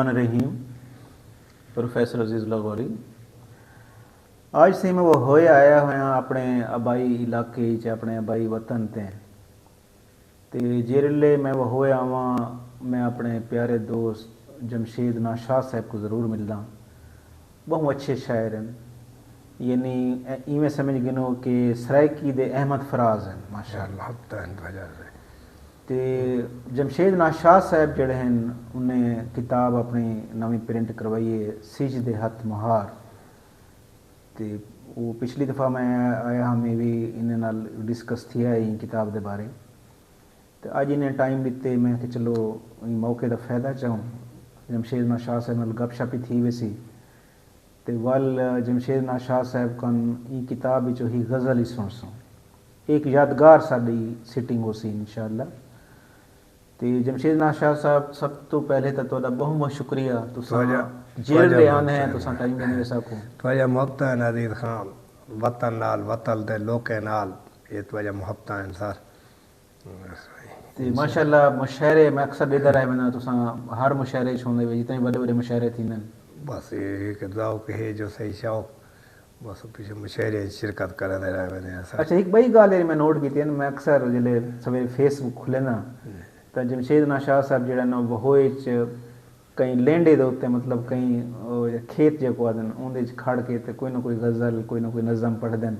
रहीम professor अजीज़ लाहौरी आज से मैं वो होए आया होया अपने आबाई इलाके च अपने आबाई वतन ते जेरले मैं वो होए आवा मैं अपने प्यारे दोस्त जमशेद नाशाद साहब को ज़रूर मिलदा। बहुत अच्छे शायर हैं, यानी इवें समझ गिनो कि सराइकी दे अहमद फराज हैं माशाअल्लाह। ते जमशेद नाशाद साहब जड़े हैं उन्हें किताब अपनी नवी प्रिंट करवाई है सिज दे हथ मुहार। ते वो पिछली दफ़ा मैं आया हमें भी इन्हें नाल डिस्कस किया है किताब के बारे। तो अज इन्हें टाइम दिते मैं कि चलो मौके का फ़ायदा चाहूँ जमशेद नाशाद साहब नाल गपशप ही थी वैसी। तो वल जमशेद नाशाद साहब कन ई किताब विचों ही गज़ल ही सुन सो एक यादगार साड़ी सिटिंग हो सी इंशाअल्लाह। तो जमशेद नाशाद साहब सब तो पहले तो बहुत बहुत शुक्रिया जेल दे आने हैं तुसा टाइम देने वैसा को त्वजा मोहब्बत नज़ीर खान वतन नाल वतन दे लोके नाल ये त्वजा मोहब्बत हैं सर। ते माशाअल्लाह मुशायरे मैं अक्सर देदा रहे मैंने तुसा हर मुशायरे छोंदे वे जितने बड़े बड़े मुशायरे थींदे बस ये कि ज़ौक़ है जो सही शौक़ बस पीछे मुशायरे शिरकत करते रहे मैंने ऐसा। अच्छा एक बड़ी गाल है मैं नोट की मैं अक्सर जिले सवेरे फेसबुक खुले ना तो जमशेद नाशाद साहब जड़ा ना वहोए कई लेंडे दे उत्ते मतलब कई खेत जो आदन उनदे खड़ के ते कोई ना कोई गज़ल कोई ना कोई नज़म पढ़ देन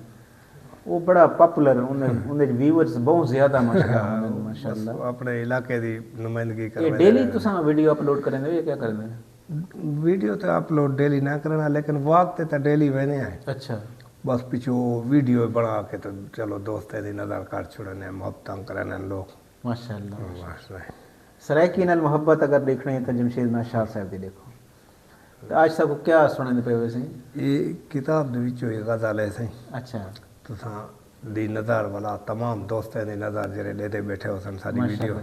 वो बड़ा पॉपुलर उनदे व्यूअर्स बहुत ज़्यादा माशाअल्लाह अपने इलाके दी नुमाइंदगी कर डेली तुसा वीडियो अपलोड करें ये क्या करें वीडियो तो अपलोड डेली ना करना लेकिन वक्त तो डेली वेने हैं। अच्छा बस पिछो वीडियो बना के तो चलो दोस्तें दी नज़र कर छुड़ने मोहब्बत करने लोग माशाअल्लाह। सराइकी नाल मोहब्बत अगर देखनी है तो जमशेद नाशाद साहब दी देखो। तो आज सबको क्या सुनने पे वैसे ये किताब दे विचों एक गज़ल है सही। अच्छा तुसा दी नज़र वाला तमाम दोस्तें दी नज़र जेरे लेदे बैठे हो सन सारी वीडियो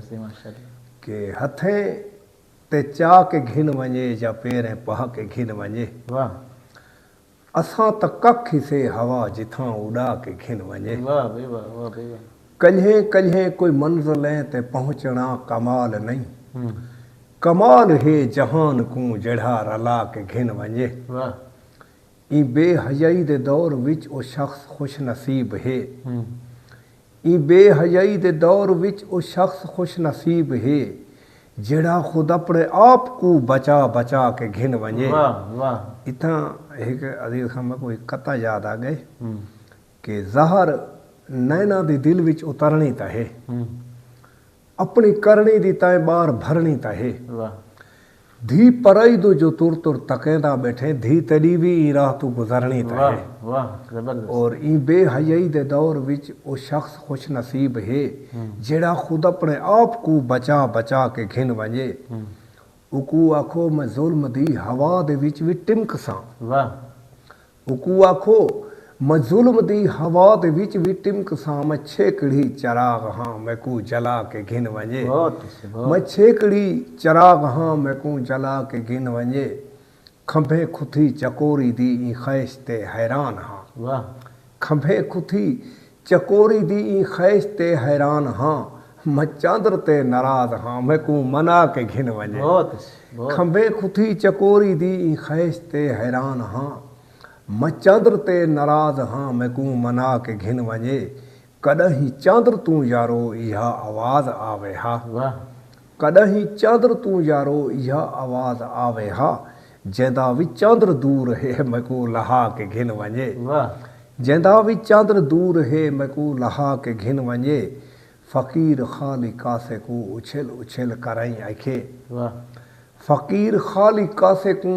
के हथे ते चा के घिन वञे या पेरें पह के घिन वञे वाह असां त कख से हवा जिथां उड़ा के घिन वञे वाह बे वाह वाह बे वाह कल्हे कल्हे कोई मंजिल ते पहुँचना कमाल नहीं कमाल है जहान को जड़ा रला के घिन वञे वाह ई बेहयाई दे दौर विच ओ शख्स खुश नसीब है ई बेहयाई दे दौर विच ओ शख्स खुश नसीब है जड़ा खुद अपने आप को बचा बचा के घिन वञे वाह वाह। इतना एक अजीज खां में कोई कथा याद आ गए कि ज़हर नैना दी दिल विच उतरनी ताहे अपनी करनी दी ताए बार भरनी ताहे धी पराई दो जो तुर तुर तकेंदा बैठे धी तड़ी भी ई राह तू गुजरनी ताहे और ई बेहयाई दे दौर विच ओ शख्स खुश नसीब है जेड़ा खुद अपने आप को बचा बचा के घिन वञे उकू आखो मैं जुल्म दी हवा दे विच भी टिमकसां वाह उकू आखो मैं जुल्म दी हवा दे विच भी टिमकसां मैं छेकड़ी चराग हाँ मैं को जला के घिन वञे मैं छेकड़ी चराग हाँ मैं को जला के घिन वञे खंभे खुथी चकोरी दी ई ख़ैश ते हैरान हाँ वाह खंभे खुथी चकोरी दी ई ख़ैश ते हैरान हाँ मैं चांदर ते नाराज हाँ मैं को मना के घिन वञे खंभे खुथी चकोरी दी ई ख़ैश ते हैरान हाँ मैं चंद्र ते नाराज हाँ मैं को मना के घिन वञे कॾहिं चंद्र तू यारो इहा आवाज़ आवे हा वाह कॾहिं चंद्र तू यारो इहा आवाज़ आवे हा जैदा भी चंद्र दूर है मैं को लहा के घिन वञे वाह जैदा भी चंद्र दूर है मैं को लहा के घिन वञे फ़कीर ख़ाली कासे को उछल उछल कराई आखे वाह फ़कीर ख़ाली कासे को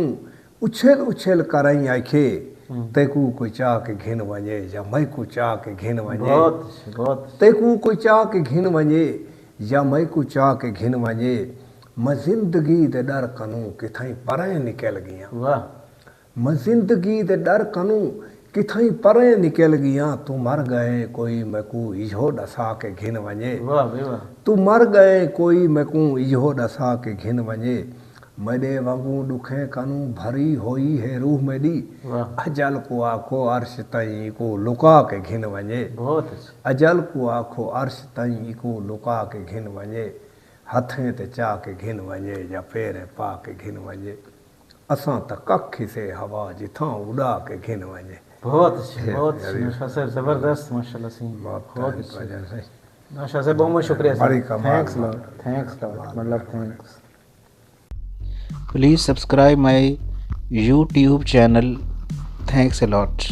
उछल उछल कराई आखे तेकू कोई चाह के घिन वञे या मैं को चाह के घिन वञे तेकू कोई चाह के घिन वञे या मैं को चाह के घिन वञे मैं जिंदगी दे डर कनू किथाई परे निकल गया वाह मैं जिंदगी दे डर कनू किथाई परे निकल गया तू मर गए कोई मैं को इहो डसा के घिन वञे वाह तू मर गए कोई मैं को इहो डसा के घिन वञे मेरे वांगू दुखे कनू भरी होई है रूह मेरी अजल को आखो अर्श तई को लुका के घिन वञे अजल को आखो अर्श तई को लुका के घिन वञे हथें ते चाह के घिन वञे या पेर पा के घिन वञे, असां त कख से हवा जिथां उड़ा के घिन वञे। बहुत अच्छे, बहुत अच्छे, जबरदस्त माशाल्लाह से, बहुत अच्छे माशाल्लाह से। बहुत बहुत शुक्रिया sir, thanks lot, thanks lot, मतलब thanks. Please subscribe my YouTube channel, thanks a lot।